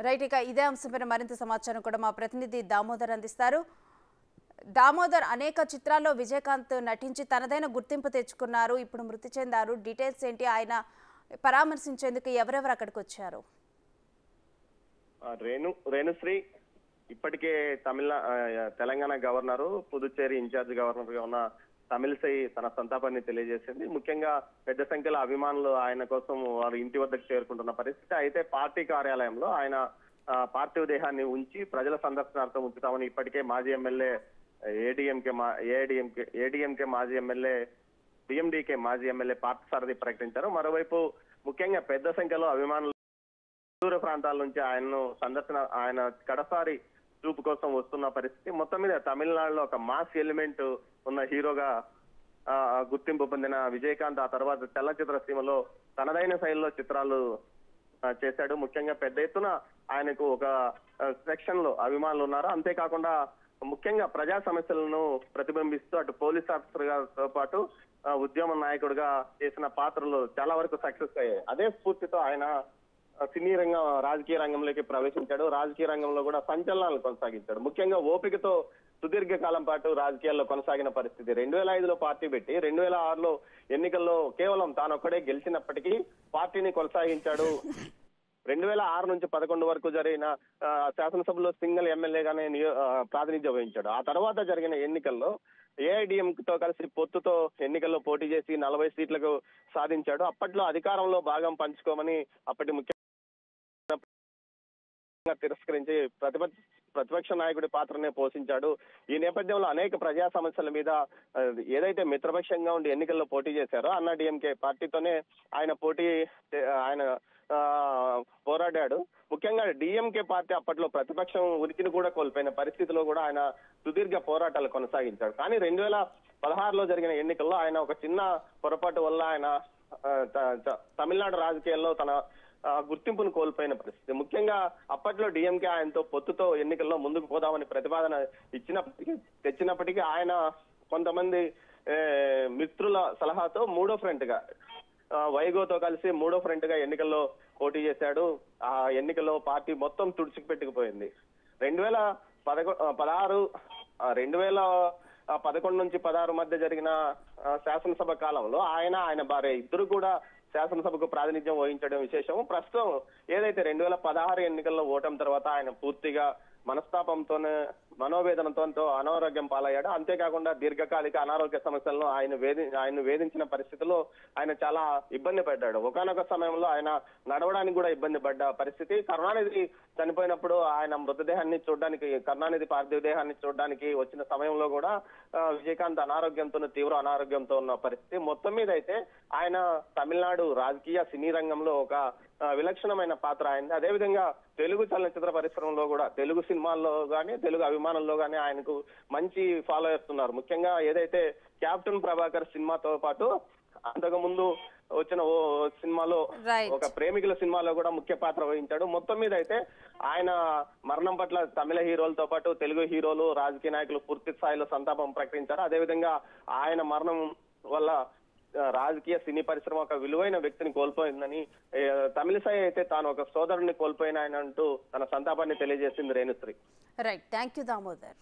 Right, ఇక ఇదే అంశంపైన మరింత సమాచారం కూడా మా ప్రతినిధి దామోదర్ అందిస్తారు. దామోదర్, అనేక చిత్రాల్లో విజయకాంత్ నటించి తనదైన గుర్తింపు తెచ్చుకున్నారు. ఇప్పుడు మృతి చెందారు. డీటెయిల్స్ ఏంటి? ఆయన పరామర్శించేందుకు ఎవరెవరు అక్కడికి వచ్చారు? రేణుశ్రీ ఇప్పటికే Telangana governor, Puducherry incharge governor గా ఉన్న తమిళసై తన సంతాపాన్ని తెలియజేసింది. ముఖ్యంగా పెద్ద సంఖ్యలో అభిమానులు ఆయన కోసం వారి ఇంటి వద్దకు చేరుకుంటున్న పరిస్థితి. అయితే పార్టీ కార్యాలయంలో ఆయన పార్థివ దేహాన్ని ఉంచి ప్రజల సందర్శనార్థం ఉంచుతామని ఇప్పటికే మాజీ ఎమ్మెల్యే ఏడీఎంకే మాజీ ఎమ్మెల్యే డిఎండికే మాజీ ఎమ్మెల్యే పార్థసారథి ప్రకటించారు. మరోవైపు ముఖ్యంగా పెద్ద సంఖ్యలో అభిమానులు దూర ప్రాంతాల నుంచి ఆయన కడసారి చూపు కోసం వస్తున్న పరిస్థితి. మొత్తం మీద తమిళనాడులో ఒక మాస్ ఎలిమెంట్ ఉన్న హీరోగా గుర్తింపు పొందిన విజయకాంత్ ఆ తర్వాత చలనచిత్ర సీమలో తనదైన శైలిలో చిత్రాలు చేశాడు. ముఖ్యంగా పెద్ద ఎత్తున ఆయనకు ఒక సెక్షన్ లో అభిమానులు ఉన్నారు. అంతేకాకుండా ముఖ్యంగా ప్రజా సమస్యలను ప్రతిబింబిస్తూ అటు పోలీస్ ఆఫీసర్ గారితో పాటు ఉద్యమ నాయకుడిగా చేసిన పాత్రలు చాలా వరకు సక్సెస్ అయ్యాయి. అదే స్ఫూర్తితో ఆయన సినీ రంగం రాజకీయ రంగంలోకి ప్రవేశించాడు. రాజకీయ రంగంలో కూడా సంచలనాలు కొనసాగించాడు. ముఖ్యంగా ఓపికతో సుదీర్ఘ కాలం పాటు రాజకీయాల్లో కొనసాగిన పరిస్థితి. 2005లో పార్టీ పెట్టి 2006లో ఎన్నికల్లో కేవలం తానొక్కడే గెలిచినప్పటికీ పార్టీని కొనసాగించాడు. 2006 నుంచి 11 వరకు జరిగిన శాసనసభలో సింగిల్ ఎమ్మెల్యేగానే ప్రాతినిధ్యం వహించాడు. ఆ తర్వాత జరిగిన ఎన్నికల్లో ఏఐడిఎంతో కలిసి పొత్తుతో ఎన్నికల్లో పోటీ చేసి 40 సీట్లకు సాధించాడు. అప్పట్లో అధికారంలో భాగం పంచుకోమని అప్పటి ముఖ్య తిరస్కరించి ప్రతిపక్ష నాయకుడి పాత్రనే పోషించాడు. ఈ నేపథ్యంలో అనేక ప్రజా సమస్యల మీద ఏదైతే మిత్రపక్షంగా ఉండి ఎన్నికల్లో పోటీ చేశారో అన్నాడీఎంకే పార్టీతోనే ఆయన పోరాడాడు. ముఖ్యంగా డిఎంకే పార్టీ అప్పట్లో ప్రతిపక్షం ఉనికిని కూడా కోల్పోయిన పరిస్థితిలో కూడా ఆయన సుదీర్ఘ పోరాటాలు కొనసాగించాడు. కానీ 2016లో జరిగిన ఎన్నికల్లో ఆయన ఒక చిన్న పొరపాటు వల్ల ఆయన తమిళనాడు రాజకీయాల్లో తన గుర్తింపును కోల్పోయిన పరిస్థితి. ముఖ్యంగా అప్పట్లో డిఎంకే ఆయనతో పొత్తుతో ఎన్నికల్లో ముందుకు పోదామని ప్రతిపాదన తెచ్చినప్పటికీ ఆయన కొంతమంది మిత్రుల సలహాతో మూడో ఫ్రంట్ గా వైగోతో కలిసి మూడో ఫ్రంట్ గా ఎన్నికల్లో పోటీ చేశాడు. ఆ ఎన్నికల్లో పార్టీ మొత్తం తుడిచికి పెట్టుకుపోయింది. 2011 నుంచి 16 మధ్య జరిగిన శాసనసభ కాలంలో ఆయన భార్య ఇద్దరు కూడా శాసనసభకు ప్రాతినిధ్యం వహించడం విశేషం. ప్రస్తుతం ఏదైతే 2016 ఎన్నికల్లో ఓటమి తర్వాత ఆయన పూర్తిగా మనస్తాపంతోనే మనోవేదనతో అనారోగ్యం పాలయ్యాడు. అంతేకాకుండా దీర్ఘకాలిక అనారోగ్య సమస్యలను ఆయన వేధించిన పరిస్థితిలో ఆయన చాలా ఇబ్బంది పడ్డాడు. ఒకానొక సమయంలో ఆయన నడవడానికి కూడా ఇబ్బంది పడ్డ పరిస్థితి. కరుణానిధి చనిపోయినప్పుడు ఆయన మృతదేహాన్ని చూడడానికి, కరుణానిధి పార్థివ దేహాన్ని చూడడానికి వచ్చిన సమయంలో కూడా విజయకాంత్ తీవ్ర అనారోగ్యంతో ఉన్న పరిస్థితి. మొత్తం మీద అయితే ఆయన తమిళనాడు రాజకీయ సినీ రంగంలో ఒక విలక్షణమైన పాత్ర అయింది. అదేవిధంగా తెలుగు చలనచిత్ర పరిశ్రమలో కూడా తెలుగు సినిమాల్లో గానీ తెలుగు అభిమానుల్లో గానీ ఆయనకు మంచి ఫాలోయర్స్ ఉన్నారు. ముఖ్యంగా ఏదైతే కెప్టెన్ ప్రభాకర్ సినిమాతో పాటు అంతకు ముందు వచ్చిన ఓ సినిమాలో ఒక ప్రేమికుల సినిమాలో కూడా ముఖ్య పాత్ర వహించాడు. మొత్తం మీద అయితే ఆయన మరణం పట్ల తమిళ హీరోలతో పాటు తెలుగు హీరోలు, రాజకీయ నాయకులు పూర్తి స్థాయిలో సంతాపం ప్రకటించారు. అదేవిధంగా ఆయన మరణం వల్ల రాజకీయ సినీ పరిశ్రమ ఒక విలువైన వ్యక్తిని కోల్పోయిందని, తమిళసై అయితే తాను ఒక సోదరుడిని కోల్పోయిన ఆయన అంటూ తన సంతాపాన్ని తెలియజేసింది Renusri. Right, thank you Damodar.